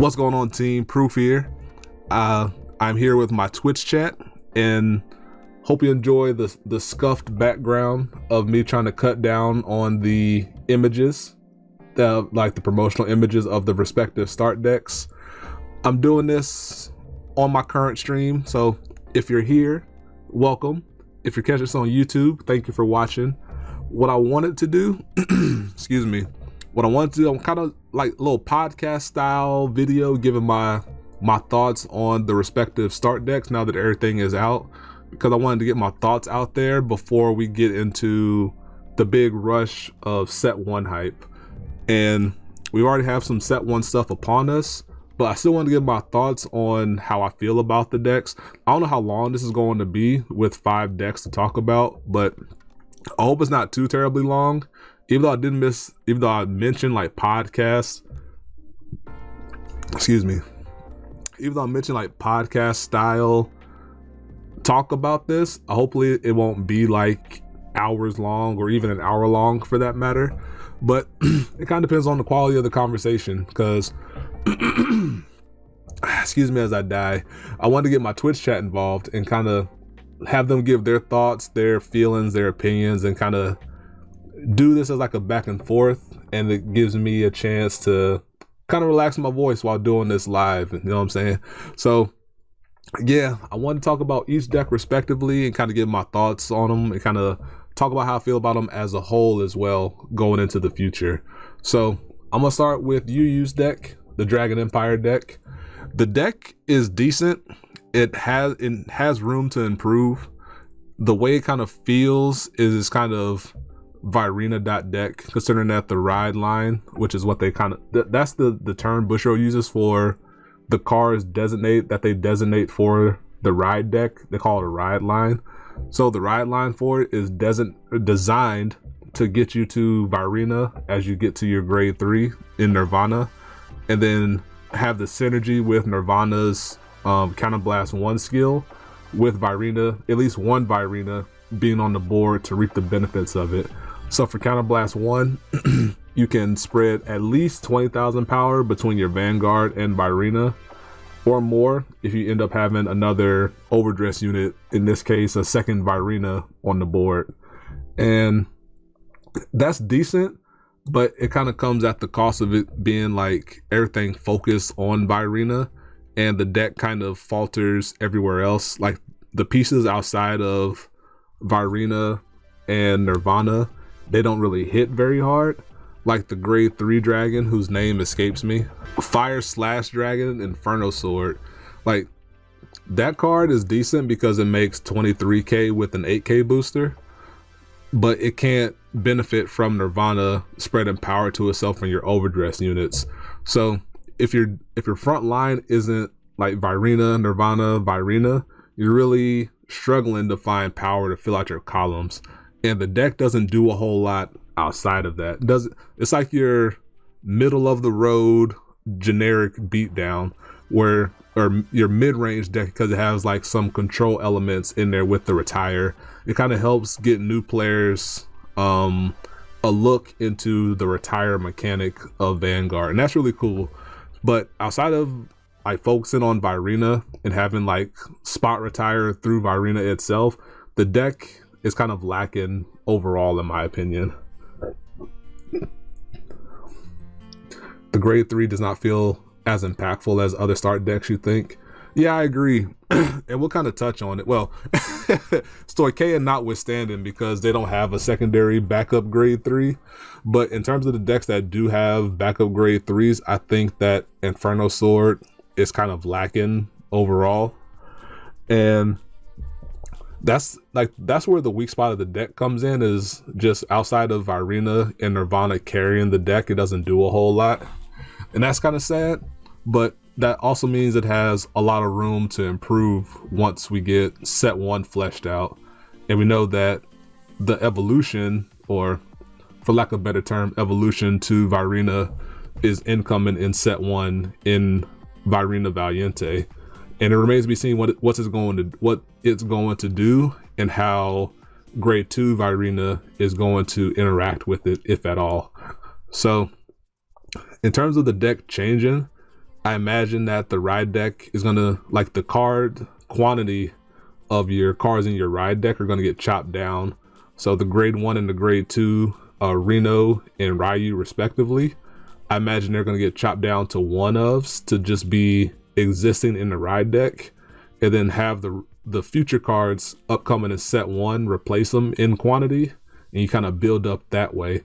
What's going on, team? Proof here. I'm here with my Twitch chat, and hope you enjoy the scuffed background of me trying to cut down on the images, like the promotional images of the respective start decks. I'm doing this on my current stream, so if you're here, welcome. If you're catching this on YouTube, thank you for watching. What I wanted to do, excuse me, I'm kind of like a little podcast style video, giving my thoughts on the respective start decks now that everything is out, because I wanted to get my thoughts out there before we get into the big rush of set one hype. And we already have some set one stuff upon us, but I still want to give my thoughts on how I feel about the decks. I don't know how long this is going to be with 5 decks to talk about, but I hope it's not too terribly long. Even though I mentioned like podcasts, even though I mentioned like podcast style talk about this, hopefully it won't be like hours long or even an hour long for that matter. But it kind of depends on the quality of the conversation, because excuse me as I die, I wanted to get my Twitch chat involved and kind of have them give their thoughts, their feelings, their opinions, and kind of do this as like a back and forth, and it gives me a chance to kind of relax my voice while doing this live, you know what I'm saying? So yeah, I want to talk about each deck respectively and kind of give my thoughts on them and kind of talk about how I feel about them as a whole as well going into the future. So I'm gonna start with Yu's deck, the Dragon Empire deck. The deck is decent. It has room to improve. The way it kind of feels is kind of Virina.deck, considering that the ride line, which is what they kind of, that's the term Bushiroad uses for the cars that they designate for the ride deck. They call it a ride line. So the ride line for it is designed to get you to Virina as you get to your grade 3 in Nirvana, and then have the synergy with Nirvana's Counterblast 1 skill, with Virina, at least one Virina being on the board to reap the benefits of it. So for Counterblast 1, you can spread at least 20,000 power between your Vanguard and Virina, or more if you end up having another overdress unit, in this case a second Virina on the board. And that's decent, but it kind of comes at the cost of it being like everything focused on Virina, and the deck kind of falters everywhere else. Like the pieces outside of Virina and Nirvana, they don't really hit very hard. Like the grade 3 dragon, whose name escapes me, Fire Slash Dragon, Inferno Sword. Like that card is decent because it makes 23k with an 8k booster, but it can't benefit from Nirvana spreading power to itself in your overdress units. So if your front line isn't like Virina, Nirvana, Virina, you're really struggling to find power to fill out your columns. And the deck doesn't do a whole lot outside of that. It's like your middle of the road generic beatdown, or your mid-range deck, because it has like some control elements in there with the retire. It kind of helps get new players a look into the retire mechanic of Vanguard, and that's really cool. But outside of like focusing on Virina and having like spot retire through Virina itself, the deck is kind of lacking overall, in my opinion. The grade 3 does not feel as impactful as other start decks, you think? Yeah, I agree. And we'll kind of touch on it. Well, Stoicheia notwithstanding, because they don't have a secondary backup grade 3. But in terms of the decks that do have backup grade 3s, I think that Inferno Sword is kind of lacking overall. And that's where the weak spot of the deck comes in, is just outside of Virina and Nirvana carrying the deck, it doesn't do a whole lot. And that's kind of sad, but that also means it has a lot of room to improve once we get set 1 fleshed out. And we know that the evolution, or for lack of a better term, evolution to Virina, is incoming in set 1 in Virina Valiente. And it remains to be seen what it's going to do, and how grade 2 Virina is going to interact with it, if at all. So in terms of the deck changing, I imagine that the ride deck is gonna, like, the card quantity of your cards in your ride deck are gonna get chopped down. So the grade 1 and the grade 2, Reno and Ryu respectively, I imagine they're gonna get chopped down to one ofs to just be existing in the ride deck, and then have the future cards upcoming in set 1 replace them in quantity, and you kind of build up that way.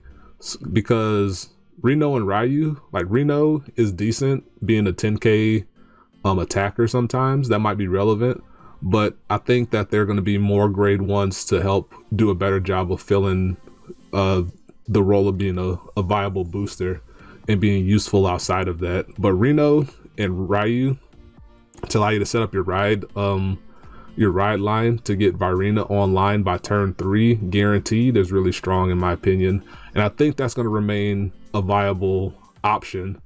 Because Reno and Ryu, like, Reno is decent being a 10k attacker sometimes, that might be relevant, but I think that they're going to be more grade 1s to help do a better job of filling the role of being a viable booster and being useful outside of that. But Reno and Ryu, to allow you to set up your ride line to get Virina online by turn 3 guaranteed, is really strong in my opinion, and I think that's going to remain a viable option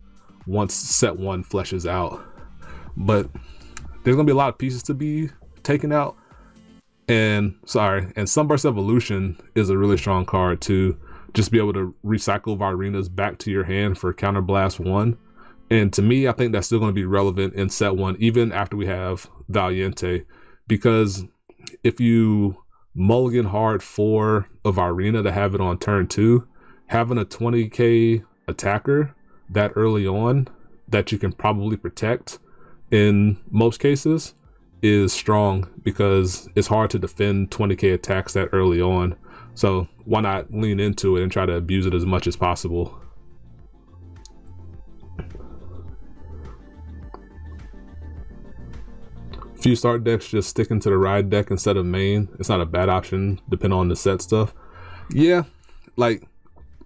once set 1 fleshes out. But there's going to be a lot of pieces to be taken out, and Sunburst Evolution is a really strong card to just be able to recycle Virinas back to your hand for Counterblast 1. And to me, I think that's still going to be relevant in set 1 even after we have Valiente, because if you mulligan hard for a Virina to have it on turn 2, having a 20k attacker that early on that you can probably protect in most cases is strong, because it's hard to defend 20k attacks that early on. So why not lean into it and try to abuse it as much as possible? Few start decks just sticking to the ride deck instead of main. It's not a bad option depending on the set stuff. Yeah, like,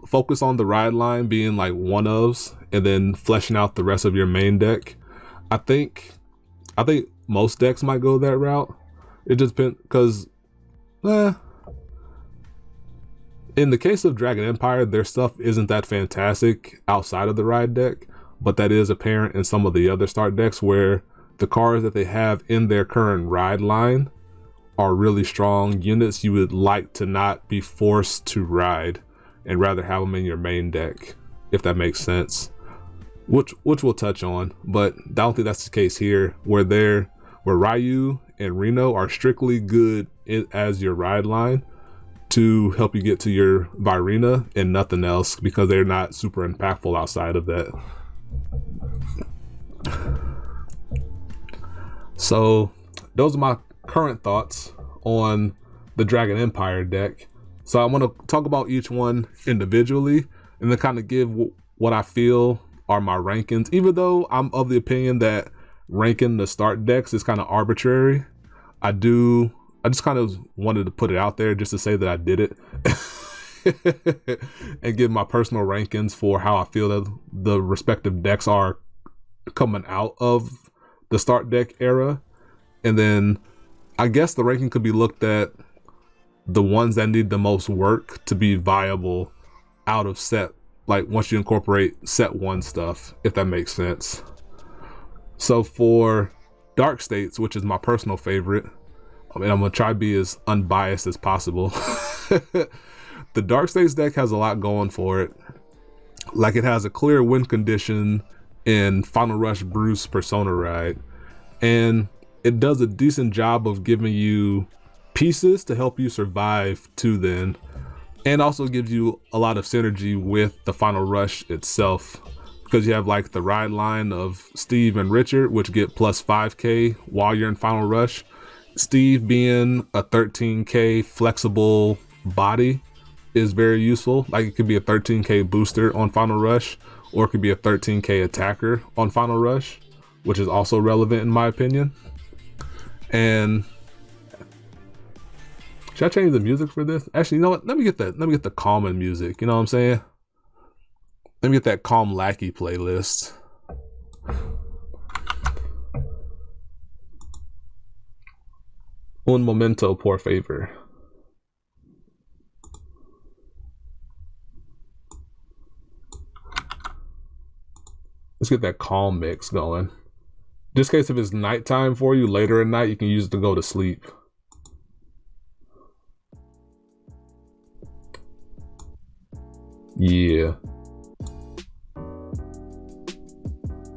focus on the ride line being like one ofs and then fleshing out the rest of your main deck. I think most decks might go that route. It just depends, because in the case of Dragon Empire, their stuff isn't that fantastic outside of the ride deck, but that is apparent in some of the other start decks where the cards that they have in their current ride line are really strong units you would like to not be forced to ride and rather have them in your main deck, if that makes sense, which we'll touch on. But I don't think that's the case here, where Ryu and Reno are strictly good as your ride line to help you get to your Virina and nothing else, because they're not super impactful outside of that. So those are my current thoughts on the Dragon Empire deck. So I want to talk about each one individually and then kind of give what I feel are my rankings, even though I'm of the opinion that ranking the start decks is kind of arbitrary. I just kind of wanted to put it out there just to say that I did it and give my personal rankings for how I feel that the respective decks are coming out of the start deck era. And then I guess the ranking could be looked at the ones that need the most work to be viable out of set, like once you incorporate set 1 stuff, if that makes sense. So for Dark States, which is my personal favorite, I mean, I'm gonna try to be as unbiased as possible. The Dark States deck has a lot going for it. Like, it has a clear win condition in Final Rush Bruce Persona Ride, and it does a decent job of giving you pieces to help you survive to then, and also gives you a lot of synergy with the Final Rush itself, because you have like the ride line of Steve and Richard, which get plus 5k while you're in Final Rush. Steve being a 13k flexible body is very useful. Like, it could be a 13k booster on Final Rush, or it could be a 13k attacker on Final Rush, which is also relevant in my opinion. And should I change the music for this? Actually, you know what? Let me get the calming music. You know what I'm saying? Let me get that Calm Lackey playlist. Un momento, por favor. Let's get that calm mix going. Just in case if it's nighttime for you later at night, you can use it to go to sleep. Yeah.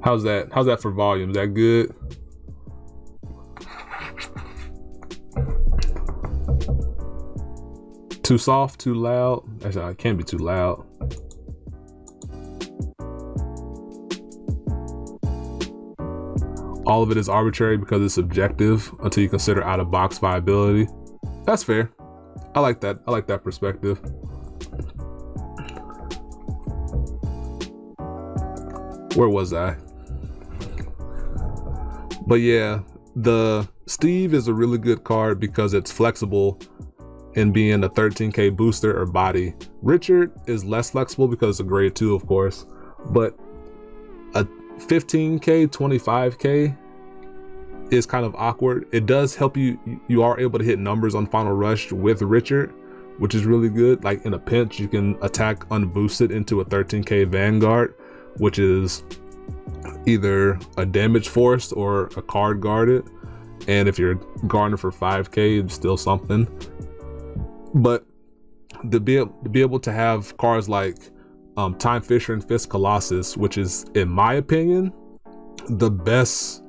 How's that for volume? Is that good? Too soft, too loud? Actually, it can't be too loud. All of it is arbitrary because it's subjective until you consider out-of-box viability. That's fair. I like that. I like that perspective. Where was I? But yeah, the Steve is a really good card because it's flexible in being a 13k booster or body. Richard is less flexible because it's a grade 2, of course, but a 15k 25k is kind of awkward. It does help you are able to hit numbers on Final Rush with Richard, which is really good. Like in a pinch, you can attack unboosted into a 13k Vanguard, which is either a damage forced or a card guarded, and if you're guarding for 5k, it's still something. But to be able to have cards like Time Fisher and Fist Colossus, which is, in my opinion, the best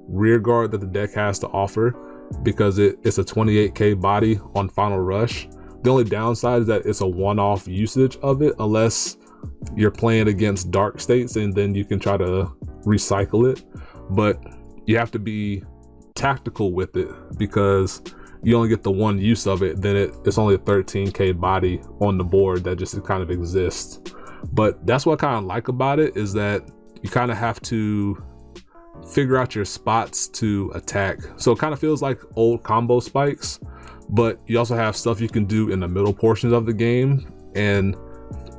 rear guard that the deck has to offer, because it's a 28k body on Final Rush. The only downside is that it's a one-off usage of it, unless you're playing against dark states and then you can try to recycle it. But you have to be tactical with it because you only get the one use of it. Then it's only a 13k body on the board that just kind of exists. But that's what I kind of like about it, is that you kind of have to figure out your spots to attack. So it kind of feels like old combo spikes, but you also have stuff you can do in the middle portions of the game and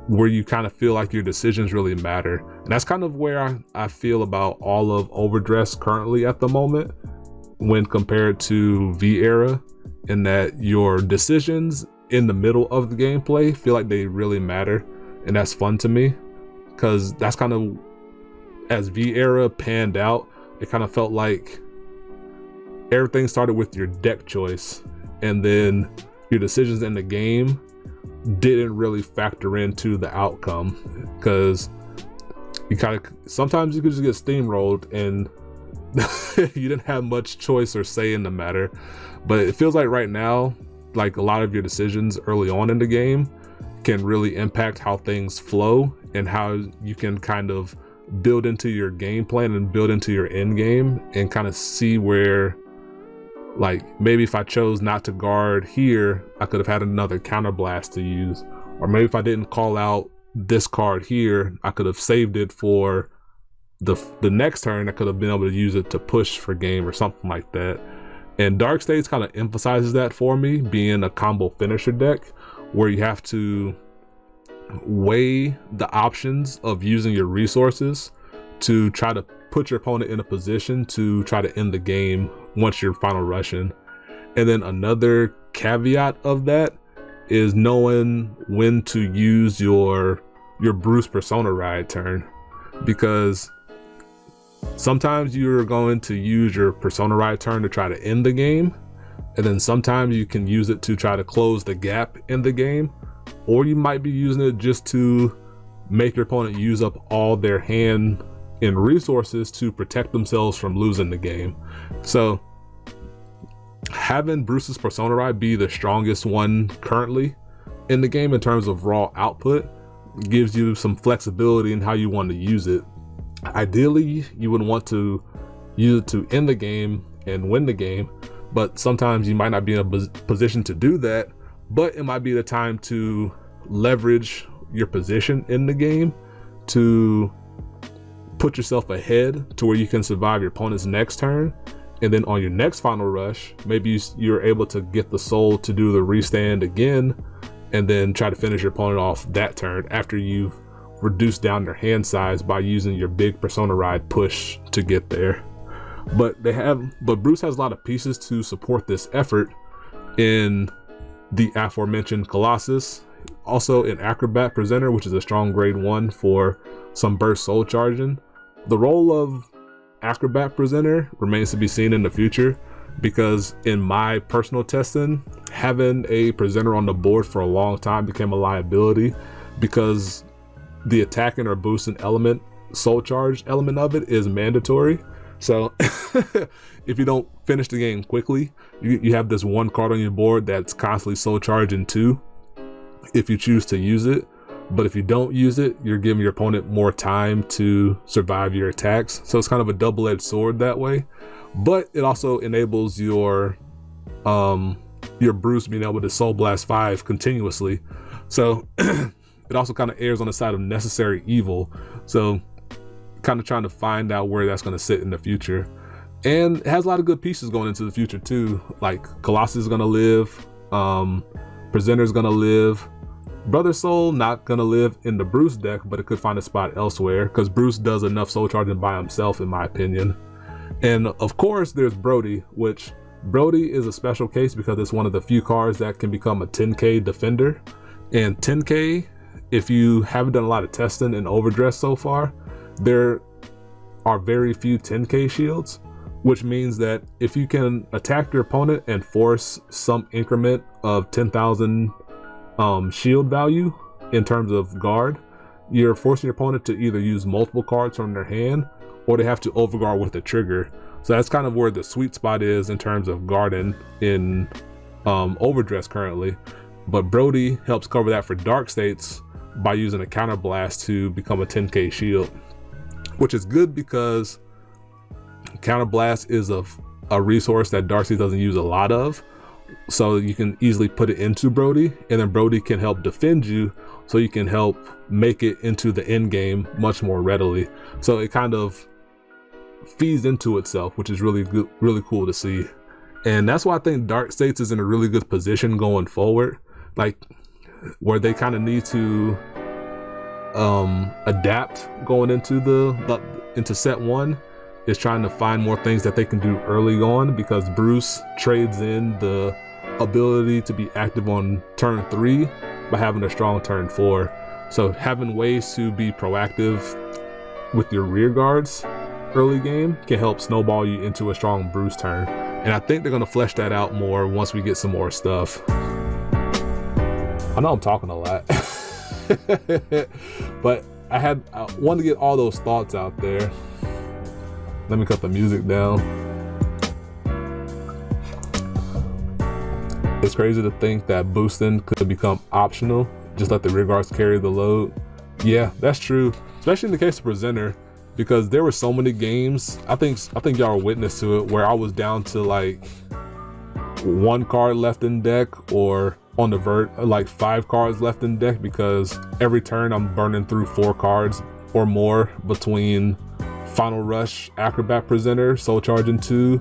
where you kind of feel like your decisions really matter. And that's kind of where I feel about all of overdress currently at the moment when compared to V era, in that your decisions in the middle of the gameplay feel like they really matter. And that's fun to me, because that's kind of, as V era panned out, it kind of felt like everything started with your deck choice, and then your decisions in the game didn't really factor into the outcome, because you kind of, sometimes you could just get steamrolled and you didn't have much choice or say in the matter. But it feels like right now, like a lot of your decisions early on in the game can really impact how things flow and how you can kind of build into your game plan and build into your end game, and kind of see where, like, maybe if I chose not to guard here, I could have had another counterblast to use. Or maybe if I didn't call out this card here, I could have saved it for the next turn. I could have been able to use it to push for game or something like that. And Dark States kind of emphasizes that for me, being a combo finisher deck, where you have to weigh the options of using your resources to try to put your opponent in a position to try to end the game once you're final rushing. And then another caveat of that is knowing when to use your Bruce Persona Ride turn, because sometimes you're going to use your Persona Ride turn to try to end the game, and then sometimes you can use it to try to close the gap in the game, or you might be using it just to make your opponent use up all their hand and resources to protect themselves from losing the game. So having Bruce's Persona Ride be the strongest one currently in the game in terms of raw output gives you some flexibility in how you want to use it. Ideally, you would want to use it to end the game and win the game, but sometimes you might not be in a position to do that. But it might be the time to leverage your position in the game to put yourself ahead to where you can survive your opponent's next turn. And then on your next final rush, maybe you're able to get the soul to do the restand again, and then try to finish your opponent off that turn after you've reduced down their hand size by using your big Persona Ride push to get there. But Bruce has a lot of pieces to support this effort in the aforementioned Colossus, also an Acrobat Presenter, which is a strong grade 1 for some burst soul charging. The role of Acrobat Presenter remains to be seen in the future, because in my personal testing, having a presenter on the board for a long time became a liability, because the attacking or boosting element soul charge element of it is mandatory. So if you don't finish the game quickly, you have this one card on your board that's constantly soul charging 2 if you choose to use it. But if you don't use it, you're giving your opponent more time to survive your attacks. So it's kind of a double-edged sword that way. But it also enables your Bruce being able to Soul Blast 5 continuously. So it also kind of errs on the side of necessary evil. So kind of trying to find out where that's going to sit in the future. And it has a lot of good pieces going into the future too. Like Colossus is going to live, Presenter is going to live, Brother Soul not going to live in the Bruce deck, but it could find a spot elsewhere because Bruce does enough soul charging by himself, in my opinion. And of course there's Brody, which Brody is a special case because it's one of the few cards that can become a 10k defender. And 10k, if you haven't done a lot of testing in overdress so far, there are very few 10k shields, which means that if you can attack your opponent and force some increment of 10,000 shield value in terms of guard, you're forcing your opponent to either use multiple cards from their hand or they have to overguard with a trigger. So that's kind of where the sweet spot is in terms of guarding in overdress currently. But Brody helps cover that for dark states by using a counter blast to become a 10k shield, which is good because counter blast is a resource that dark state doesn't use a lot of. So you can easily put it into Brody, and then Brody can help defend you, so you can help make it into the end game much more readily. So it kind of feeds into itself, which is really good, really cool to see. And that's why I think Dark States is in a really good position going forward, like where they kind of need to adapt going into into set 1. Is trying to find more things that they can do early on, because Bruce trades in the ability to be active on turn 3 by having a strong turn 4. So having ways to be proactive with your rear guards early game can help snowball you into a strong Bruce turn. And I think they're going to flesh that out more once we get some more stuff. I know I'm talking a lot, but I wanted to get all those thoughts out there. Let me cut the music down. It's crazy to think that boosting could become optional. Just let the rear guards carry the load. Yeah, that's true. Especially in the case of Presenter, because there were so many games. I think y'all were witness to it, where I was down to like 1 card left in deck, or on the like 5 cards left in deck, because every turn I'm burning through 4 cards or more between Final Rush, Acrobat Presenter, Soul Charging 2,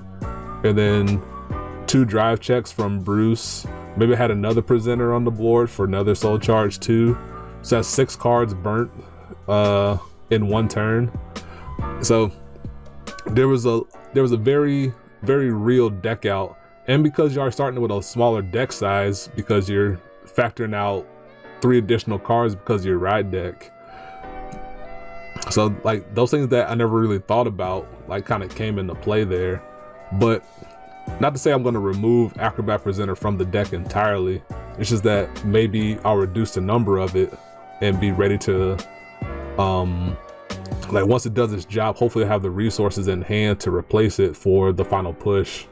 and then 2 drive checks from Bruce. Maybe I had another Presenter on the board for another Soul Charge 2. So that's 6 cards burnt in 1 turn. So there was a very, very real deck out. And because you are starting with a smaller deck size, because you're factoring out 3 additional cards because of your ride deck. So like those things that I never really thought about, like kind of came into play there. But not to say I'm going to remove Acrobat Presenter from the deck entirely. It's just that maybe I'll reduce the number of it and be ready to like once it does its job, hopefully I have the resources in hand to replace it for the final push.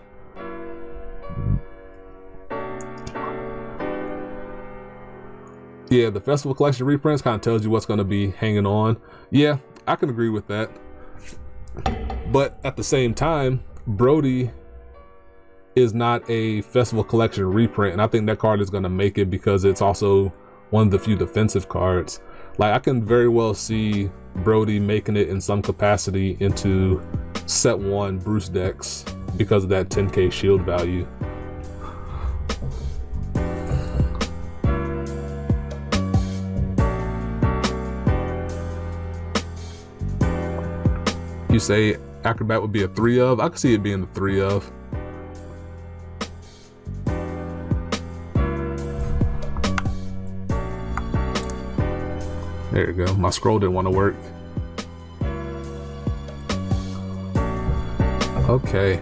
Yeah, the Festival Collection reprints kind of tells you what's going to be hanging on. Yeah, I can agree with that. But at the same time, Brody is not a Festival Collection reprint, and I think that card is going to make it because it's also one of the few defensive cards. Like, I can very well see Brody making it in some capacity into set 1 Bruce decks because of that 10k shield value. You say Acrobat would be a 3 of? I could see it being a 3 of. There you go. My scroll didn't want to work. Okay.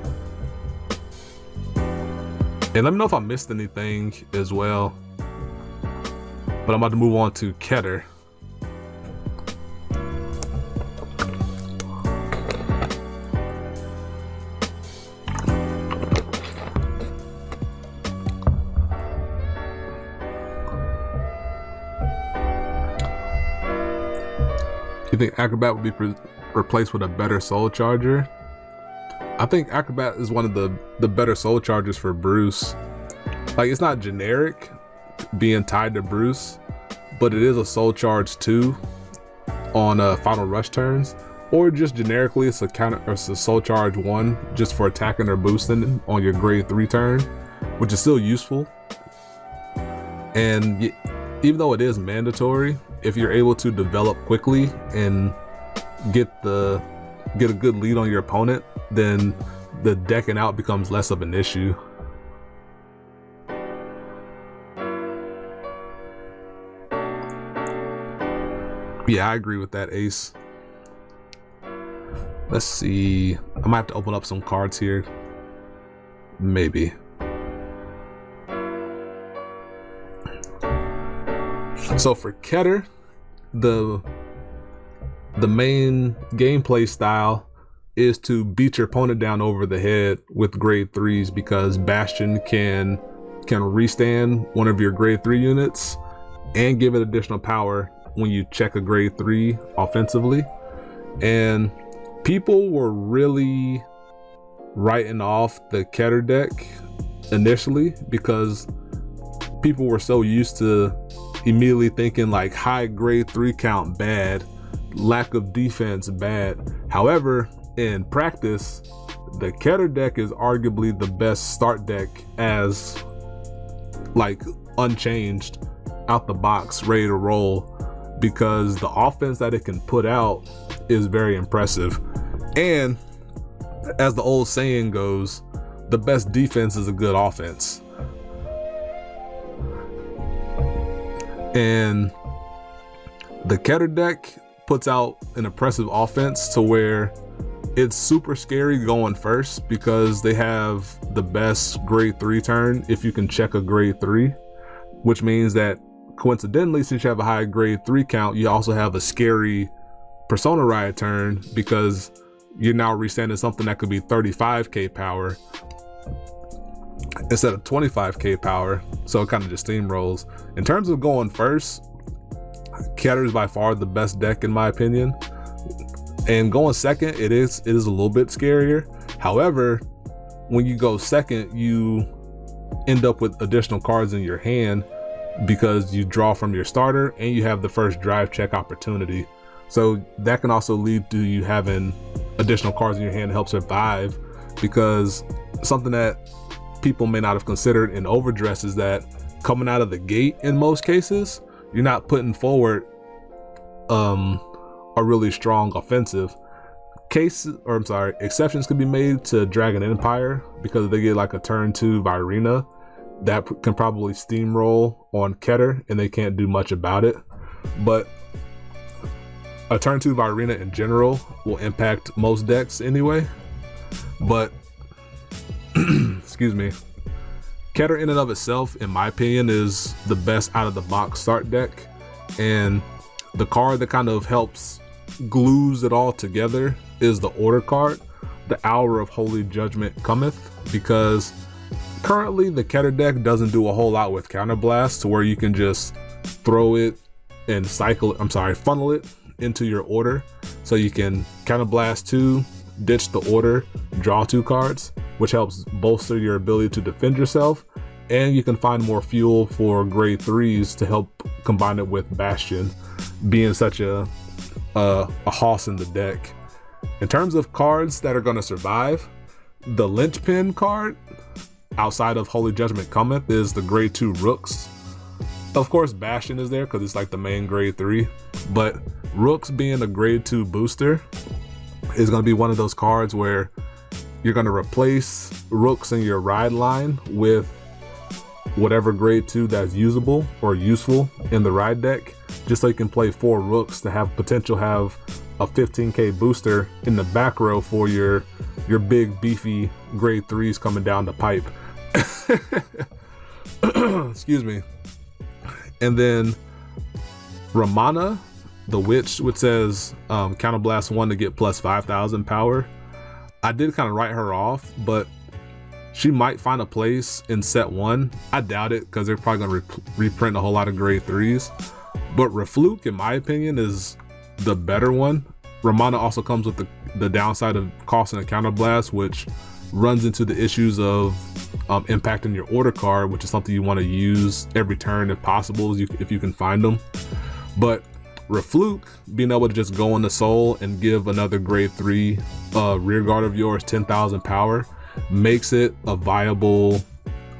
And let me know if I missed anything as well. But I'm about to move on to Keter. think Acrobat would be replaced with a better Soul Charger? I think Acrobat is one of the better Soul Chargers for Bruce. Like, it's not generic being tied to Bruce, but it is a Soul Charge 2 on Final Rush turns, or just generically it's a Soul Charge 1 just for attacking or boosting on your grade 3 turn, which is still useful. And even though it is mandatory, if you're able to develop quickly and get a good lead on your opponent, then the decking out becomes less of an issue. Yeah, I agree with that, Ace. Let's see. I might have to open up some cards here. Maybe. So for Keter, the main gameplay style is to beat your opponent down over the head with grade 3s, because Bastion can restand one of your grade 3 units and give it additional power when you check a grade 3 offensively. And people were really writing off the Keter deck initially because people were so used to immediately thinking like high grade 3 count bad, lack of defense bad. However, in practice, the Keter deck is arguably the best start deck as like unchanged out the box, ready to roll, because the offense that it can put out is very impressive. And as the old saying goes, the best defense is a good offense. And the Keter deck puts out an impressive offense to where it's super scary going first, because they have the best grade 3 turn if you can check a grade 3, which means that coincidentally, since you have a high grade 3 count, you also have a scary Persona Riot turn, because you're now restanding something that could be 35k power instead of 25k power, so it kind of just steamrolls. In terms of going first, Keter is by far the best deck in my opinion, and going second, it is a little bit scarier. However, when you go second, you end up with additional cards in your hand because you draw from your starter and you have the first drive check opportunity, so that can also lead to you having additional cards in your hand to help survive. Because something that people may not have considered in overdress is that coming out of the gate, in most cases, you're not putting forward a really strong offensive. Exceptions could be made to Dragon Empire, because they get like a turn 2 Virina that can probably steamroll on Keter and they can't do much about it. But a turn 2 Virina in general will impact most decks anyway. But excuse me, Keter in and of itself, in my opinion, is the best out of the box start deck, and the card that kind of helps glues it all together is the order card, the Hour of Holy Judgment Cometh, because currently the Keter deck doesn't do a whole lot with Counterblast, to where you can just throw it and funnel it into your order, so you can Counterblast 2, ditch the order, draw 2 cards, which helps bolster your ability to defend yourself, and you can find more fuel for grade 3s to help combine it with Bastion being such a hoss in the deck. In terms of cards that are going to survive, the linchpin card outside of Holy Judgment Cometh is the grade 2 Rooks. Of course, Bastion is there because it's like the main grade 3, but Rooks being a grade 2 booster is going to be one of those cards where you're going to replace Rooks in your ride line with whatever grade 2 that's usable or useful in the ride deck, just so you can play 4 Rooks to have potential have a 15k booster in the back row for your big beefy grade 3s coming down the pipe. Excuse me. And then Ramana, the witch, which says Counterblast 1 to get plus 5,000 power. I did kind of write her off, but she might find a place in set 1. I doubt it, because they're probably going to reprint a whole lot of grade 3s. But Refluke, in my opinion, is the better one. Ramana also comes with the downside of costing a counterblast, which runs into the issues of impacting your order card, which is something you want to use every turn if possible, if you can find them. But Refluke, being able to just go on the soul and give another grade 3 rear guard of yours 10,000 power makes it a viable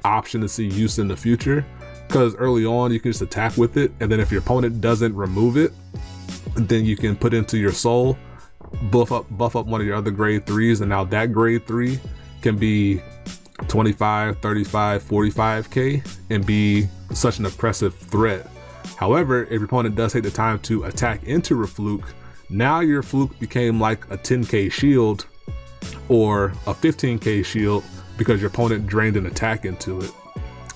option to see use in the future, because early on you can just attack with it, and then if your opponent doesn't remove it, then you can put into your soul, buff up one of your other grade 3s, and now that grade 3 can be 25, 35, 45k and be such an oppressive threat. However, if your opponent does take the time to attack into Refluke, now your Fluke became like a 10k shield or a 15k shield because your opponent drained an attack into it.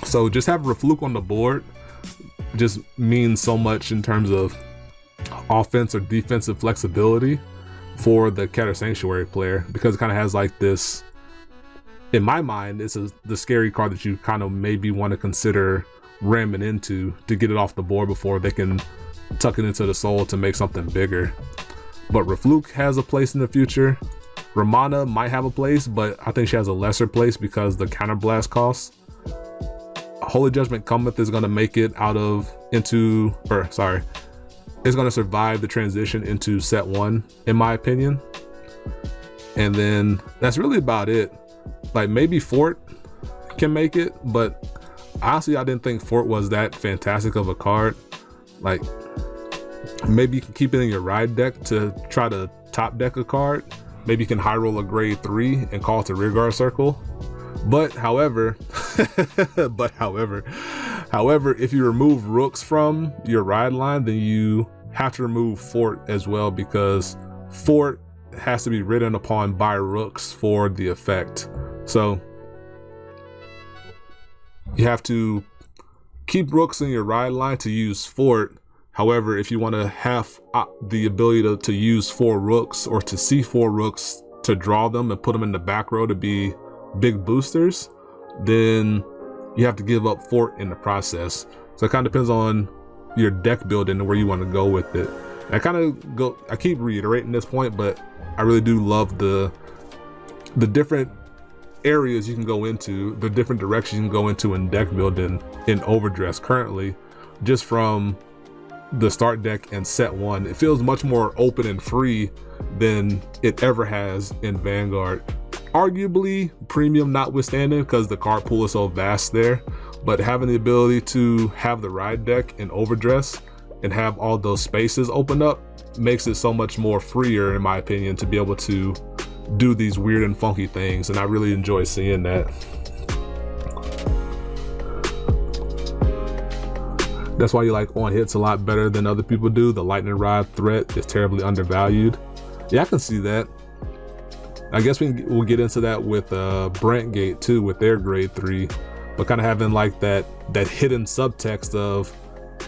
So just having Refluke on the board just means so much in terms of offense or defensive flexibility for the Keter Sanctuary player, because it kind of has like this, in my mind, this is the scary card that you kind of maybe want to consider ramming into to get it off the board before they can tuck it into the soul to make something bigger. But Refluke has a place in the future. Ramana might have a place, but I think she has a lesser place because the counterblast costs. Holy Judgment Cometh is going to make it it's going to survive the transition into set 1, in my opinion. And then that's really about it. Like maybe Fort can make it, but honestly, I didn't think Fort was that fantastic of a card. Like maybe you can keep it in your ride deck to try to top deck a card. Maybe you can high roll a grade 3 and call it a rearguard circle. But however, if you remove rooks from your ride line, then you have to remove Fort as well, because Fort has to be ridden upon by rooks for the effect. So you have to keep rooks in your ride line to use Fort. However, if you want to have the ability to use 4 rooks or to see 4 rooks to draw them and put them in the back row to be big boosters, then you have to give up Fort in the process. So it kind of depends on your deck building and where you want to go with it. I keep reiterating this point, but I really do love the different areas you can go into, the different directions you can go into in deck building in overdress currently. Just from the start deck and set 1, it feels much more open and free than it ever has in Vanguard. Arguably premium notwithstanding, because the card pool is so vast there, but having the ability to have the ride deck in overdress and have all those spaces open up makes it so much more freer, in my opinion, to be able to do these weird and funky things, and I really enjoy seeing that. That's why you like on hits a lot better than other people do. The lightning rod threat is terribly undervalued. Yeah, I can see that. I guess we'll get into that with Brentgate too, with their grade 3, but kind of having like that hidden subtext of,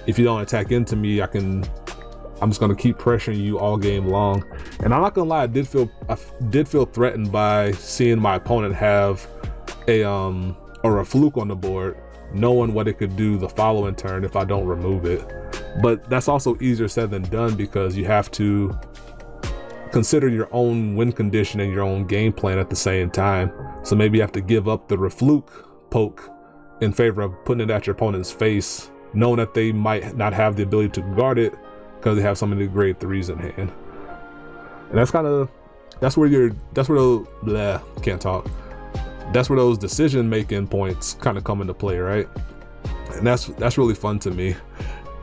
if you don't attack into me, I'm just gonna keep pressuring you all game long. And I'm not gonna lie, I did feel threatened by seeing my opponent have a fluke on the board, knowing what it could do the following turn if I don't remove it. But that's also easier said than done, because you have to consider your own win condition and your own game plan at the same time. So maybe you have to give up the refluke poke in favor of putting it at your opponent's face, knowing that they might not have the ability to guard it because they have some of the grade 3s in hand. And that's where those decision making points kind of come into play, right? And that's really fun to me.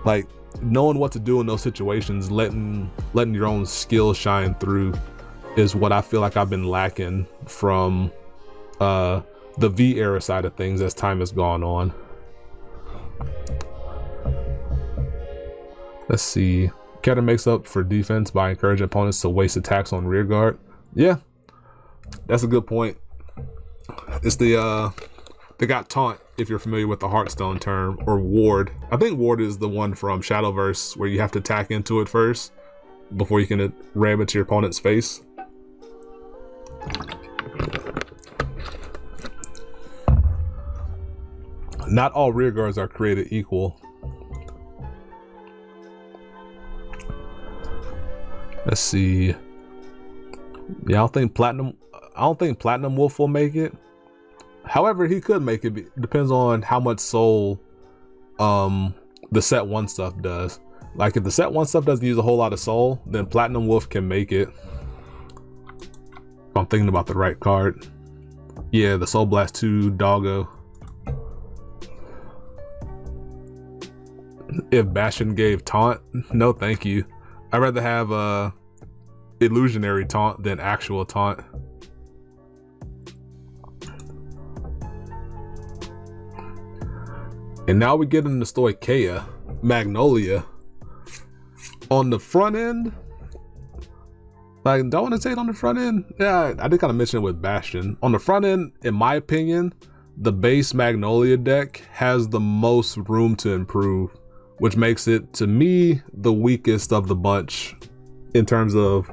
Like, knowing what to do in those situations, letting your own skill shine through is what I feel like I've been lacking from the V era side of things as time has gone on. Let's see. Keter makes up for defense by encouraging opponents to waste attacks on rear guard. Yeah, that's a good point. It's they got taunt, if you're familiar with the Hearthstone term, or ward. I think ward is the one from Shadowverse where you have to attack into it first before you can ram it to your opponent's face. Not all rear guards are created equal. Let's see. Yeah, I don't think Platinum Wolf will make it. However, he could make it. It depends on how much soul the set 1 stuff does. Like if the set 1 stuff doesn't use a whole lot of soul, then Platinum Wolf can make it. If I'm thinking about the right card. Yeah, the Soul Blast 2 Doggo. If Bastion gave taunt, no thank you. I'd rather have illusionary taunt than actual taunt. And now we get into Stoicheia, Magnolia. On the front end, like, do I want to say it on the front end? Yeah, I did kind of mention it with Bastion. On the front end, in my opinion, the base Magnolia deck has the most room to improve, which makes it, to me, the weakest of the bunch in terms of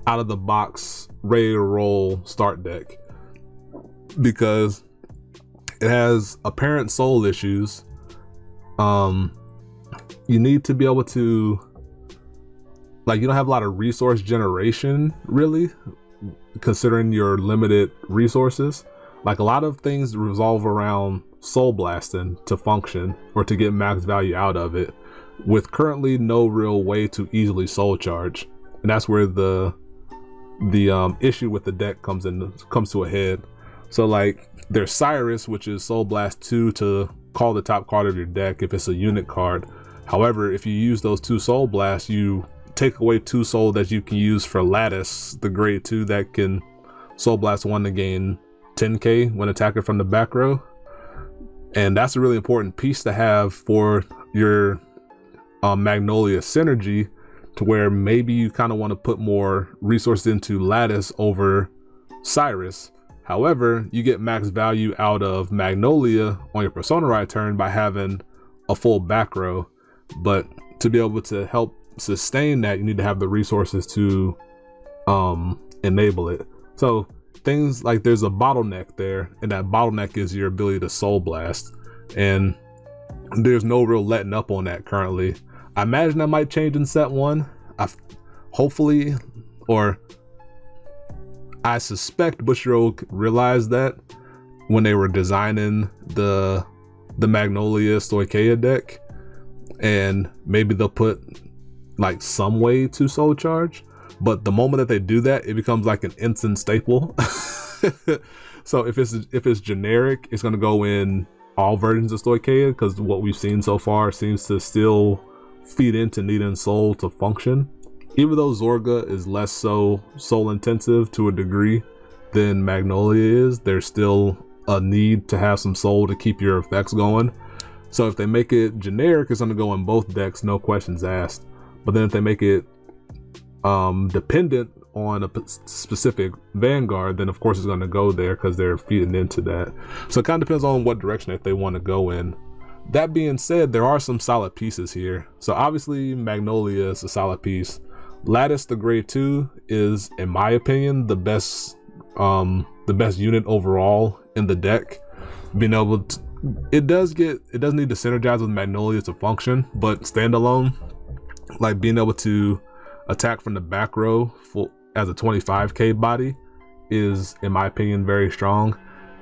out of the box, ready to roll start deck. Because it has apparent soul issues. You need to be able to, like, you don't have a lot of resource generation, really, considering your limited resources. Like, a lot of things revolve around soul blasting to function or to get max value out of it, with currently no real way to easily soul charge. And that's where the issue with the deck comes to a head. So like, there's Cyrus, which is Soul Blast 2 to call the top card of your deck if it's a unit card. However, if you use those 2 Soul Blasts, you take away 2 soul that you can use for Lattice, the grade 2 that can Soul Blast 1 to gain 10k when attacking from the back row. And that's a really important piece to have for your Magnolia synergy, to where maybe you kind of want to put more resources into Lattice over Cyrus. However, you get max value out of Magnolia on your Persona Ride turn by having a full back row. But to be able to help sustain that, you need to have the resources to enable it. So things like, there's a bottleneck there, and that bottleneck is your ability to Soul Blast. And there's no real letting up on that currently. I imagine that might change in set 1. Hopefully, or I suspect Bushiroad realized that when they were designing the Magnolia Stoicheia deck, and maybe they'll put like some way to soul charge. But the moment that they do that, it becomes like an instant staple. So if it's generic, it's gonna go in all versions of Stoicheia, because what we've seen so far seems to still feed into needing soul to function. Even though Zorga is less so soul intensive to a degree than Magnolia is, there's still a need to have some soul to keep your effects going. So if they make it generic, it's gonna go in both decks, no questions asked. But then if they make it dependent on a specific Vanguard, then of course it's gonna go there because they're feeding into that. So it kind of depends on what direction that they want to go in. That being said, there are some solid pieces here. So obviously Magnolia is a solid piece. Lattice, the grade 2, is, in my opinion, the best unit overall in the deck. Being able to, it doesn't need to synergize with Magnolia to function, but standalone, like being able to attack from the back row as a 25k body is, in my opinion, very strong.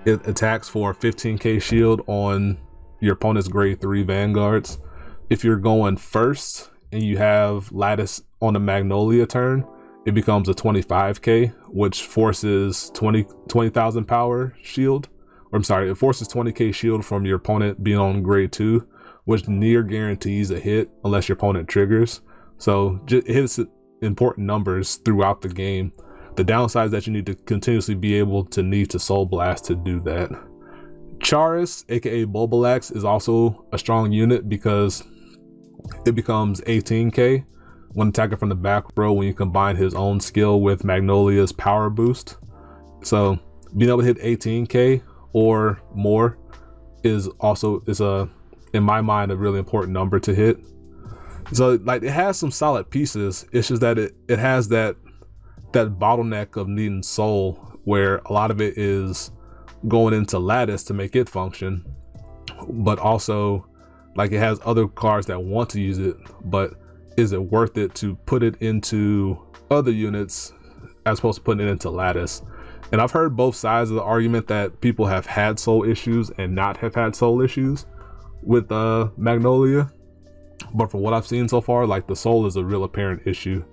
It attacks for 15k shield on your opponent's grade 3 Vanguards. If you're going first and you have Lattice on the Magnolia turn, it becomes a 25k, which forces 20,000 power shield. Or I'm sorry, it forces 20k shield from your opponent being on grade 2, which near guarantees a hit unless your opponent triggers. So it hits important numbers throughout the game. The downside is that you need to continuously be able to need to Soul Blast to do that. Charis, aka Bulbulax, is also a strong unit because it becomes 18k when attacking from the back row when you combine his own skill with Magnolia's power boost. So being able to hit 18k or more is in my mind a really important number to hit. So like, it has some solid pieces. It's just that it has that bottleneck of needing soul, where a lot of it is going into Lattice to make it function, but also like it has other cards that want to use it, but is it worth it to put it into other units as opposed to putting it into Lattice. And I've heard both sides of the argument that people have had soul issues and not have had soul issues with Magnolia. But from what I've seen so far, like the soul is a real apparent issue.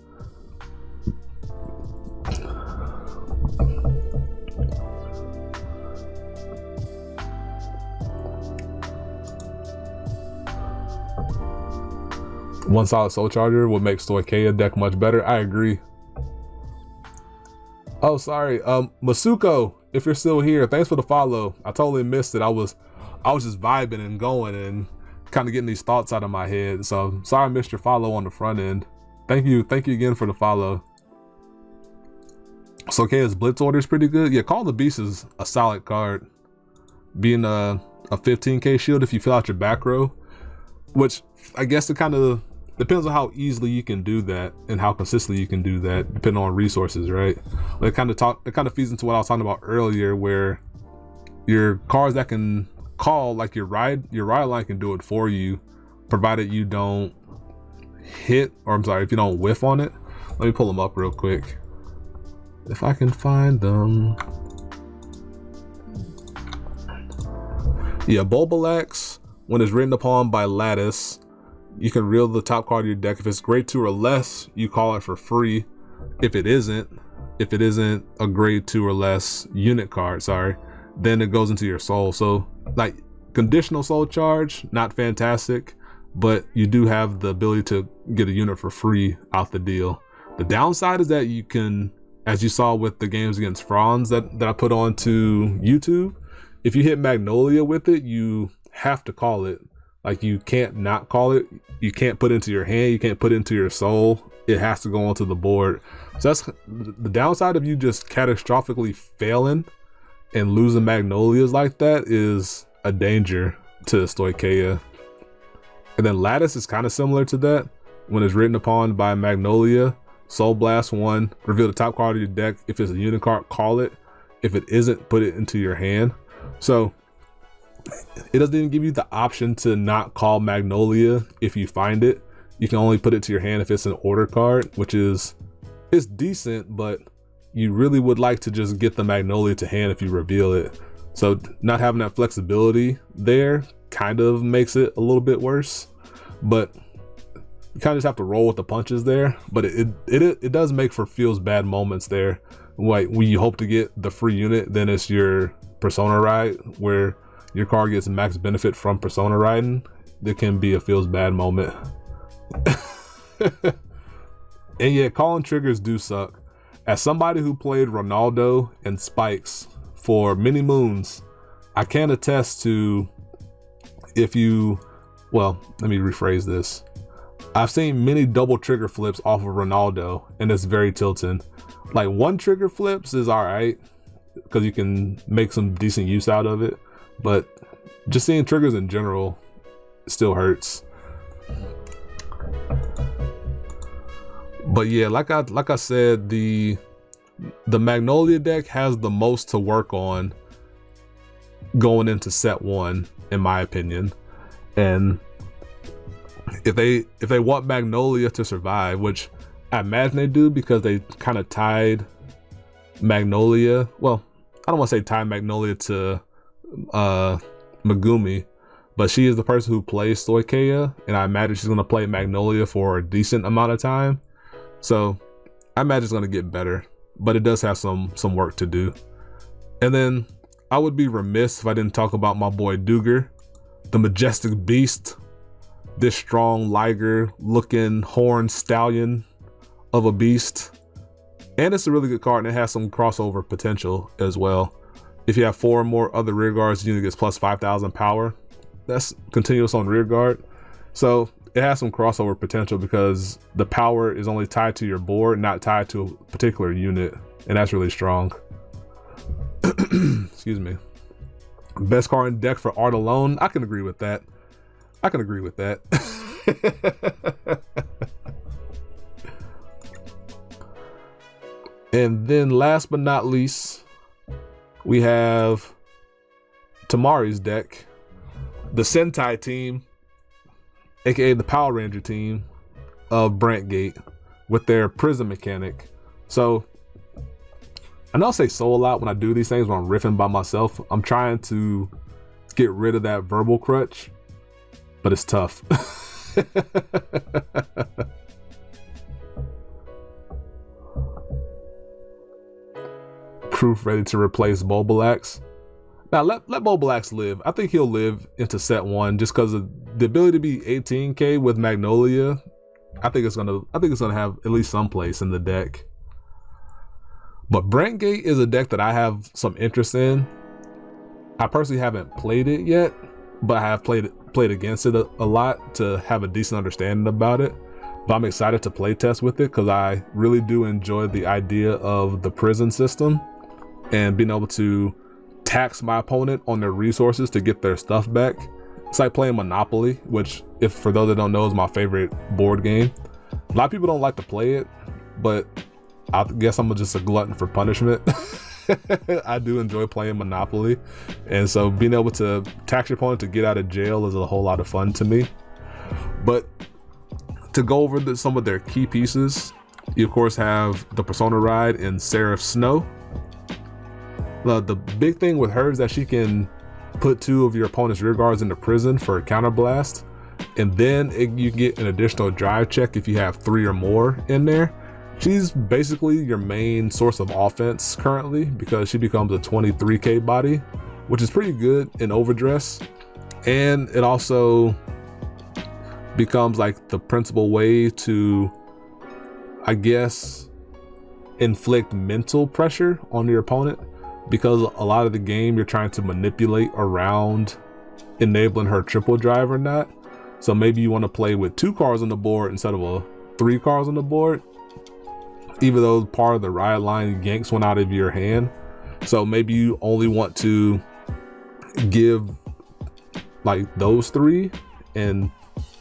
One solid soul charger would make Stoicheia deck much better. I agree. Oh, sorry. Masuko, if you're still here, thanks for the follow. I totally missed it. I was just vibing and going and kind of getting these thoughts out of my head. So sorry I missed your follow on the front end. Thank you again for the follow. Stoicheia's Blitz order is pretty good. Yeah, Call the Beast is a solid card. Being a 15k shield if you fill out your back row, which I guess it kind of depends on how easily you can do that and how consistently you can do that, depending on resources, right? It kind of feeds into what I was talking about earlier, where your cards that can call, like your ride line can do it for you, provided you don't hit, or I'm sorry, if you don't whiff on it. Let me pull them up real quick if I can find them. Yeah, Bulbulax, when it's written upon by Lattice, you can reel the top card of your deck. If it's grade 2 or less, you call it for free. If it isn't a grade 2 or less unit card, then it goes into your soul. So like conditional soul charge, not fantastic, but you do have the ability to get a unit for free out the deal. The downside is that you can, as you saw with the games against Franz that I put onto YouTube, if you hit Magnolia with it, you have to call it. Like you can't not call it. You can't put it into your hand. You can't put it into your soul. It has to go onto the board. So that's the downside of you just catastrophically failing and losing Magnolias like that, is a danger to Stoicheia. And then Lattice is kind of similar to that. When it's written upon by Magnolia, Soul Blast 1, reveal the top card of your deck. If it's a unit card, call it. If it isn't, put it into your hand. So it doesn't even give you the option to not call Magnolia if you find it. You can only put it to your hand if it's an order card, which is, it's decent, but you really would like to just get the Magnolia to hand if you reveal it. So not having that flexibility there kind of makes it a little bit worse, but you kind of just have to roll with the punches there. But it does make for feels bad moments there. Like when you hope to get the free unit, then it's your Persona ride where your card gets max benefit from Persona riding. There can be a feels bad moment. And yeah, calling triggers do suck. As somebody who played Ronaldo and Spikes for many moons, I can attest to, well, let me rephrase this. I've seen many double trigger flips off of Ronaldo, and it's very tilting. Like one trigger flips is all right, because you can make some decent use out of it, but just seeing triggers in general still hurts. But yeah, like I said, the Magnolia deck has the most to work on going into set 1, in my opinion. And if they want Magnolia to survive, which I imagine they do, because they kind of tied Magnolia, well, I don't want to say tied Magnolia to Megumi, but she is the person who plays Stoicheia, and I imagine she's going to play Magnolia for a decent amount of time. So I imagine it's going to get better, but it does have some work to do. And then I would be remiss if I didn't talk about my boy Duger, the majestic beast, this strong Liger looking horned stallion of a beast. And it's a really good card, and it has some crossover potential as well. If you have 4 or more other rear guards, the unit gets plus 5,000 power. That's continuous on rear guard. So it has some crossover potential because the power is only tied to your board, not tied to a particular unit. And that's really strong. Excuse me. Best card in deck for art alone. I can agree with that. And then last but not least, we have Tamari's deck, the Sendai Team, aka the Power Ranger team of Brentgate. with their prison mechanic. So I know I say so a lot when I do these things, when I'm riffing by myself. I'm trying to get rid of that verbal crutch, but it's tough. Proof ready to replace Bulbulax. Now let Bulbulax live. I think he'll live into set 1 just because of the ability to be 18k with Magnolia. I think it's gonna have at least some place in the deck. But Brentgate is a deck that I have some interest in. I personally haven't played it yet, but I have played against it a lot to have a decent understanding about it. But I'm excited to play test with it because I really do enjoy the idea of the prison system and being able to tax my opponent on their resources to get their stuff back. It's like playing Monopoly, which, if for those that don't know, is my favorite board game. A lot of people don't like to play it, but I guess I'm just a glutton for punishment. I do enjoy playing Monopoly, and so being able to tax your opponent to get out of jail is a whole lot of fun to me. But to go over some of their key pieces, you of course have the Persona Ride and Seraph Snow. The big thing with her is that she can put 2 of your opponent's rear guards into prison for a counterblast, and then you get an additional drive check if you have 3 or more in there. She's basically your main source of offense currently because she becomes a 23k body, which is pretty good in overdress, and it also becomes like the principal way to, I guess, inflict mental pressure on your opponent, because a lot of the game you're trying to manipulate around enabling her triple drive or not. So maybe you want to play with 2 cards on the board instead of 3 cards on the board, even though part of the ride line yanks one out of your hand. So maybe you only want to give like those 3 and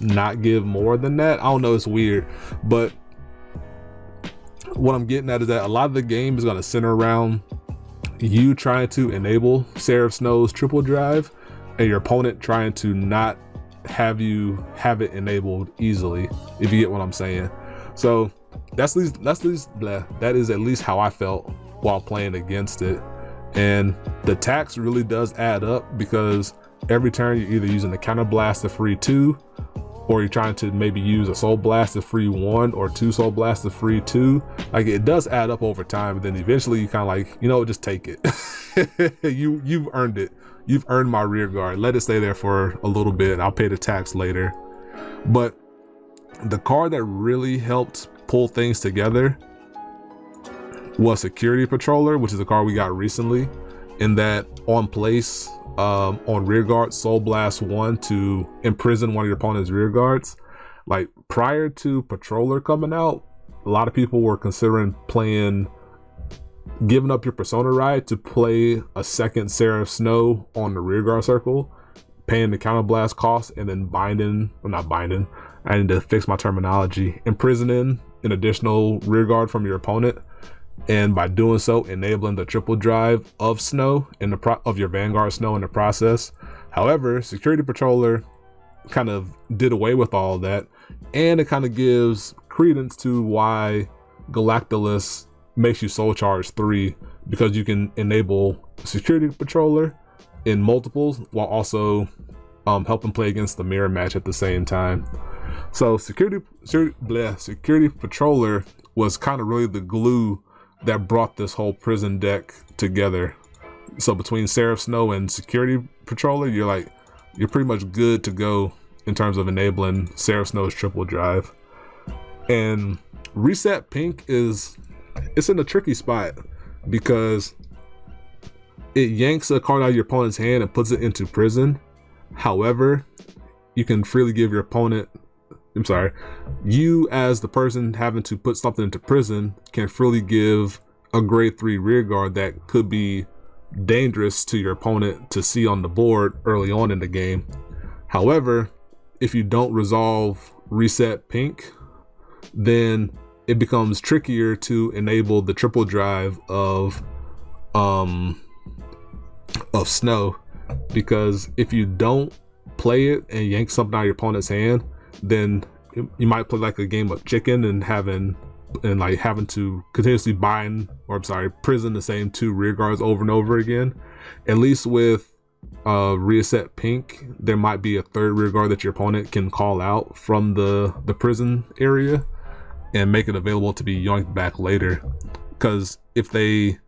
not give more than that. I don't know, it's weird, but what I'm getting at is that a lot of the game is going to center around you trying to enable Seraph Snow's triple drive and your opponent trying to not have you have it enabled easily, if you get what I'm saying. So that is at least how I felt while playing against it. And the tax really does add up because every turn you're either using the counter blast to free 2, or you're trying to maybe use a soul blast to free 1 or 2 soul blasts to free 2. Like, it does add up over time, and then eventually you kind of like, you know, just take it. You've earned it. You've earned my rear guard. Let it stay there for a little bit. I'll pay the tax later. But the card that really helped pull things together was Security Patroller, which is a card we got recently, in that on place, on rear guard, soul blast 1 to imprison one of your opponent's rear guards. Like, prior to Patroller coming out, a lot of people were considering giving up your Persona Ride to play a second Seraph Snow on the rear guard circle, paying the counterblast cost, and then I need to fix my terminology, imprisoning an additional rear guard from your opponent, and by doing so enabling the triple drive of Snow of your Vanguard Snow in the process. However, Security Patroller kind of did away with all of that, and it kind of gives credence to why Galactolus makes you soul charge 3, because you can enable Security Patroller in multiples while also helping play against the mirror match at the same time. So Security Patroller was kind of really the glue that brought this whole prison deck together. So between Seraph Snow and Security Patroller, you're pretty much good to go in terms of enabling Seraph Snow's triple drive. And Reset Pink it's in a tricky spot because it yanks a card out of your opponent's hand and puts it into prison. However, you can freely give your opponent, you as the person having to put something into prison can freely give a grade 3 rear guard that could be dangerous to your opponent to see on the board early on in the game. However, if you don't resolve Reset Pink, then it becomes trickier to enable the triple drive of Snow, because if you don't play it and yank something out of your opponent's hand, then you might play like a game of chicken and having and like having to continuously prison the same 2 rear guards over and over again. At least with Reset Pink, there might be a 3rd rear guard that your opponent can call out from the prison area and make it available to be yoinked back later. Because if they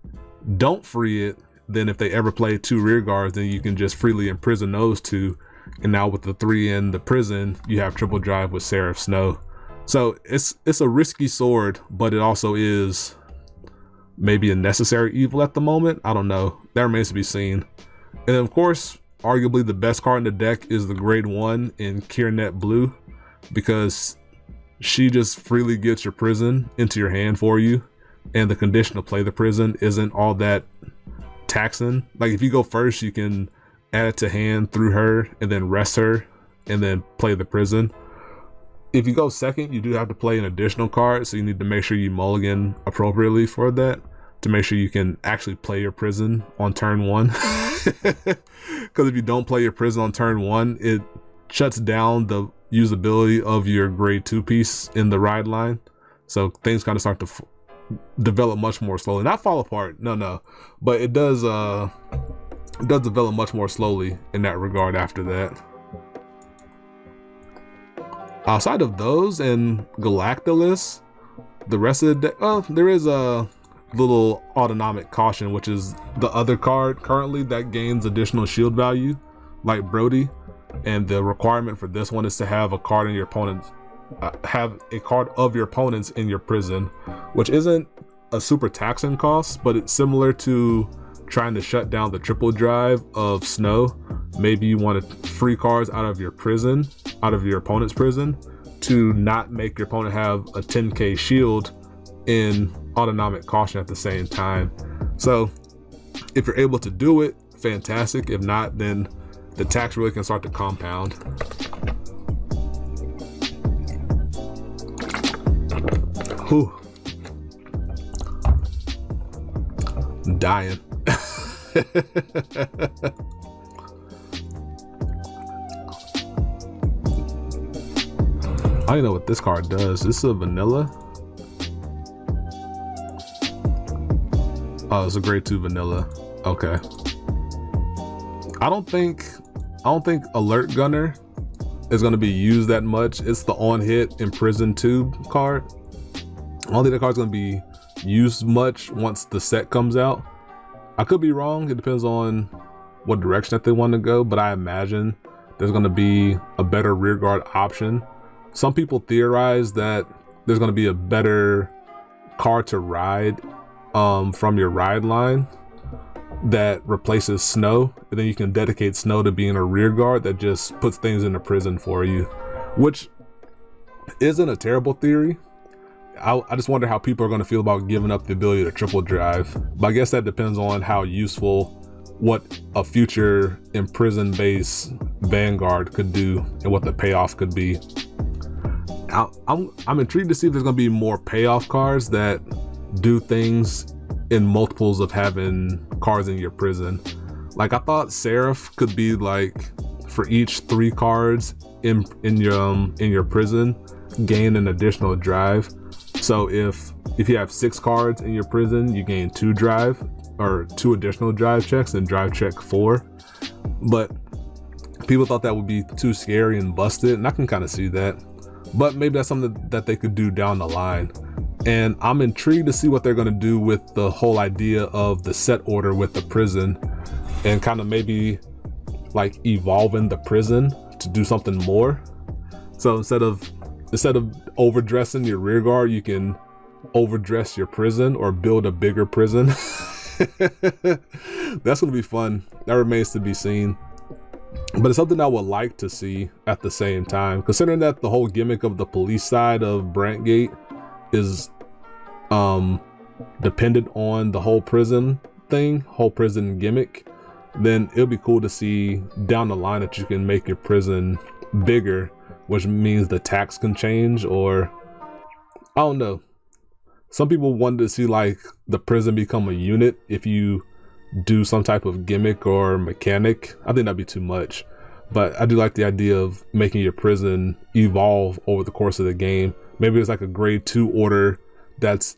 don't free it, then if they ever play 2 rear guards, then you can just freely imprison those 2. And now with the 3 in the prison, you have triple drive with Seraph Snow. So it's a risky sword, but it also is maybe a necessary evil at the moment. I don't know. That remains to be seen. And of course, arguably the best card in the deck is the grade 1 in Kiernet Blue, because she just freely gets your prison into your hand for you, and the condition to play the prison isn't all that taxing. Like if you go first, you can add it to hand through her and then rest her and then play the prison. If you go second, you do have to play an additional card, so you need to make sure you mulligan appropriately for that to make sure you can actually play your prison on turn 1. Because if you don't play your prison on turn 1, it shuts down the usability of your grade 2 piece in the ride line. So things kind of start to develop much more slowly. Not fall apart, no, but it does develop much more slowly in that regard after that. Outside of those and Galactolus, the rest of the deck, there is a little Autonomic Caution, which is the other card currently that gains additional shield value, like Brody. And the requirement for this one is to have a card in your opponent's, have a card of your opponent's in your prison, which isn't a super taxing cost, but it's similar to trying to shut down the triple drive of Snow. Maybe you want to free cards out of your prison, out of your opponent's prison, to not make your opponent have a 10k shield in Autonomic Caution at the same time. So if you're able to do it, fantastic. If not, then the tax really can start to compound. Whew. I'm dying. I don't know what this card does. This is a vanilla. Oh, it's a grade 2 vanilla. Okay. I don't think Alert Gunner is going to be used that much. It's the on hit Imprison Tube card. I don't think that card's going to be used much once the set comes out. I could be wrong. It depends on what direction that they want to go, but I imagine there's going to be a better rear guard option. Some people theorize that there's going to be a better card to ride from your ride line that replaces Snow, and then you can dedicate Snow to being a rear guard that just puts things into prison for you, which isn't a terrible theory. I just wonder how people are going to feel about giving up the ability to triple drive, but I guess that depends on how useful what a future imprison base Vanguard could do and what the payoff could be. I'm intrigued to see if there's going to be more payoff cards that do things in multiples of having cards in your prison. Like I thought Seraph could be like for each 3 cards in your prison, gain an additional drive. So if you have 6 cards in your prison, you gain 2 drive or 2 additional drive checks and drive check 4. But people thought that would be too scary and busted, and I can kind of see that. But maybe that's something that they could do down the line. And I'm intrigued to see what they're going to do with the whole idea of the set order with the prison, and kind of maybe like evolving the prison to do something more. So instead of overdressing your rear guard, you can overdress your prison or build a bigger prison. That's going to be fun. That remains to be seen. But it's something I would like to see at the same time, considering that the whole gimmick of the police side of Brentgate is dependent on the whole prison thing, whole prison gimmick. Then it'll be cool to see down the line that you can make your prison bigger, which means the tax can change, or I don't know. Some people wanted to see like the prison become a unit if you do some type of gimmick or mechanic. I think that'd be too much, but I do like the idea of making your prison evolve over the course of the game. Maybe it's like a grade 2 order that's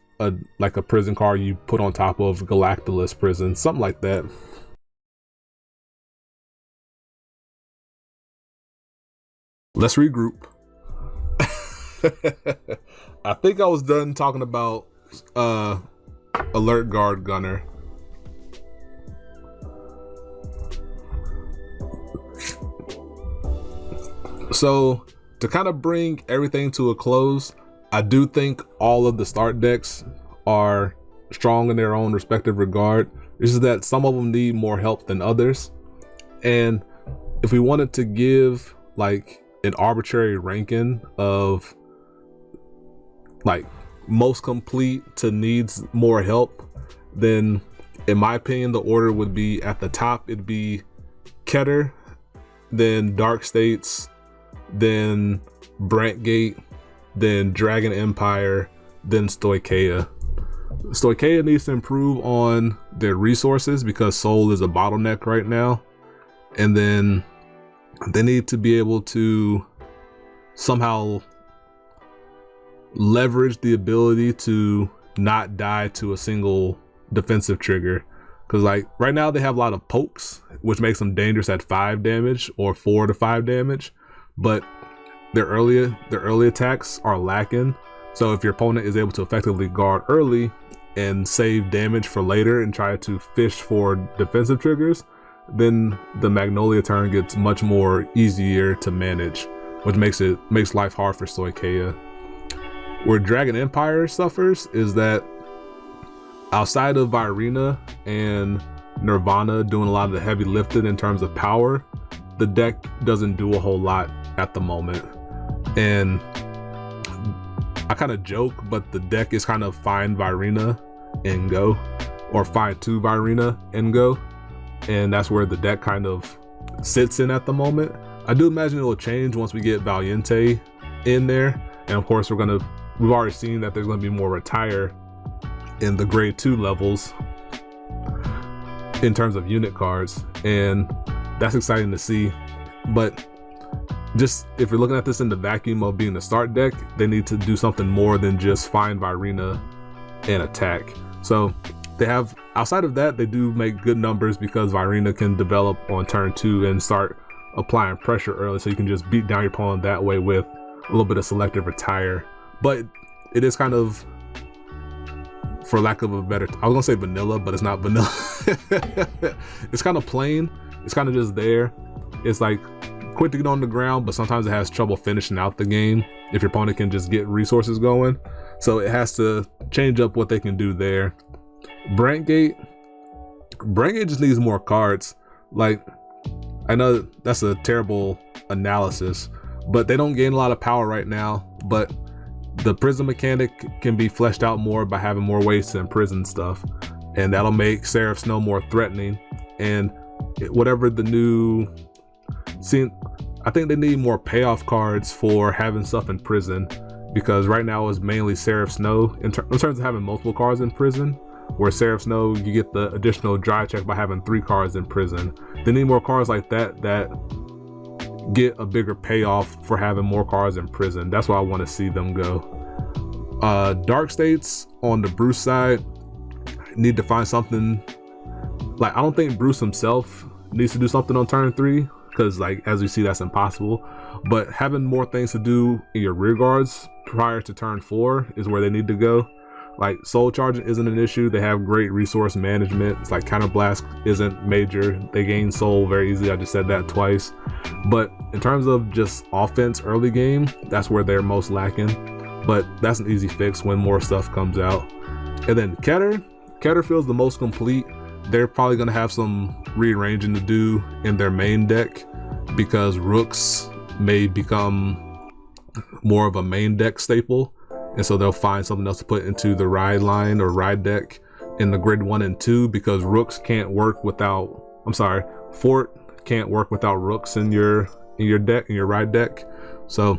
like a prison card you put on top of Galactulus prison, something like that. Let's regroup. I think I was done talking about Alert Guard Gunner. So to kind of bring everything to a close, I do think all of the start decks are strong in their own respective regard. It's just that some of them need more help than others. And if we wanted to give like an arbitrary ranking of like most complete to needs more help, then in my opinion, the order would be at the top. It'd be Keter, then Dark States, then Brentgate, then Dragon Empire, then Stoicheia. Stoicheia needs to improve on their resources because Soul is a bottleneck right now. And then they need to be able to somehow leverage the ability to not die to a single defensive trigger. Because like right now they have a lot of pokes, which makes them dangerous at 5 damage or 4 to 5 damage. But their early attacks are lacking. So if your opponent is able to effectively guard early and save damage for later and try to fish for defensive triggers, then the Magnolia turn gets much more easier to manage, which makes life hard for Stoicheia. Where Dragon Empire suffers is that outside of Virina and Nirvana doing a lot of the heavy lifting in terms of power, the deck doesn't do a whole lot at the moment. And I kind of joke, but the deck is kind of find Virina and go, or find 2 Virina and go. And that's where the deck kind of sits in at the moment. I do imagine it will change once we get Valiente in there. And of course, we've already seen that there's going to be more retire in the grade 2 levels in terms of unit cards. And that's exciting to see. But just if you're looking at this in the vacuum of being the start deck, they need to do something more than just find Virina and attack. So they have, outside of that, they do make good numbers because Virina can develop on turn 2 and start applying pressure early, so you can just beat down your opponent that way with a little bit of selective retire. But it is kind of, for lack of a better, I was gonna say vanilla, but it's not vanilla. It's kind of plain. It's kind of just there. It's like quick to get on the ground, but sometimes it has trouble finishing out the game if your opponent can just get resources going. So it has to change up what they can do there. Brentgate just needs more cards. Like, I know that's a terrible analysis, but they don't gain a lot of power right now. But the prison mechanic can be fleshed out more by having more ways to imprison stuff, and that'll make Seraph Snow more threatening. And whatever the new scene, I think they need more payoff cards for having stuff in prison, because right now it's mainly Seraph Snow in terms of having multiple cards in prison. Where Seraph Snow, you get the additional dry check by having 3 cards in prison. They need more cards like that get a bigger payoff for having more cards in prison. That's why I want to see them go. Dark States on the Bruce side need to find something. Like, I don't think Bruce himself needs to do something on turn 3, because like as we see, that's impossible. But having more things to do in your rear guards prior to turn 4 is where they need to go. Like, soul charging isn't an issue. They have great resource management. It's like counterblast isn't major. They gain soul very easily. I just said that twice. But in terms of just offense early game, that's where they're most lacking. But that's an easy fix when more stuff comes out. And then Keter feels the most complete. They're probably going to have some rearranging to do in their main deck, because Rooks may become more of a main deck staple. And so they'll find something else to put into the ride line or ride deck in the grid 1 and 2, because Rooks can't work without, Fort can't work without Rooks in your deck, in your ride deck. So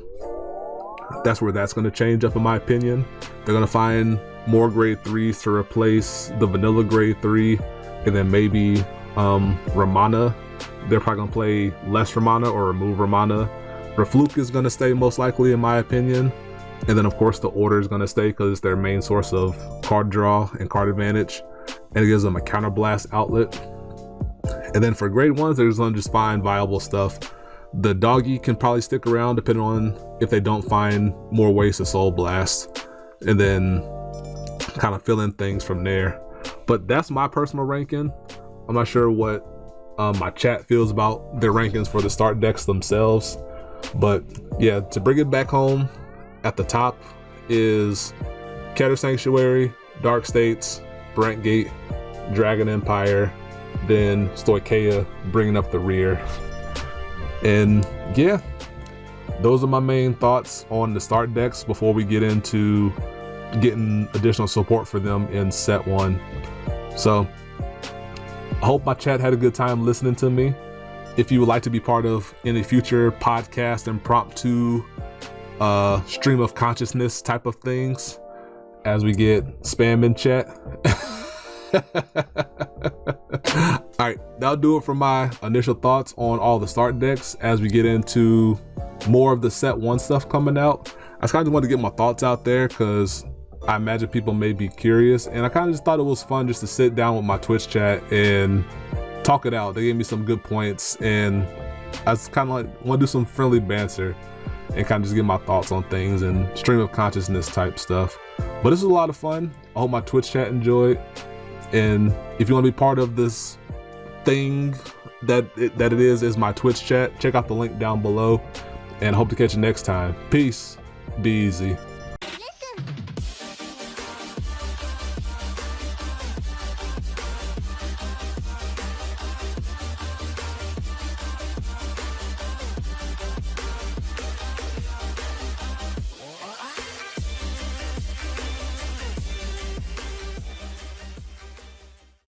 that's where that's going to change up, in my opinion. They're going to find more grade 3s to replace the vanilla grade 3, and then maybe Ramana. They're probably going to play less Ramana or remove Ramana. Rafluke is going to stay most likely, in my opinion. And then of course the order is going to stay because it's their main source of card draw and card advantage, and it gives them a counterblast outlet. And then for grade 1s, they're just going to just find viable stuff. The doggy can probably stick around depending on if they don't find more ways to soul blast, and then kind of fill in things from there. But that's my personal ranking. I'm not sure what my chat feels about their rankings for the start decks themselves, but yeah, to bring it back home, at the top is Keter Sanctuary, Dark States, Brentgate, Dragon Empire, then Stoicheia bringing up the rear. And yeah, those are my main thoughts on the start decks before we get into getting additional support for them in set 1. So I hope my chat had a good time listening to me. If you would like to be part of any future podcast impromptu stream of consciousness type of things as we get spam in chat. All right, that'll do it for my initial thoughts on all the start decks. As we get into more of the set 1 stuff coming out, I kind of wanted to get my thoughts out there because I imagine people may be curious, and I kind of just thought it was fun just to sit down with my Twitch chat and talk it out. They gave me some good points, and I was kind of like want to do some friendly banter and kind of just get my thoughts on things and stream of consciousness type stuff. But this was a lot of fun. I hope my Twitch chat enjoyed. And if you want to be part of this thing that it is my Twitch chat, check out the link down below, and hope to catch you next time. Peace. Be easy.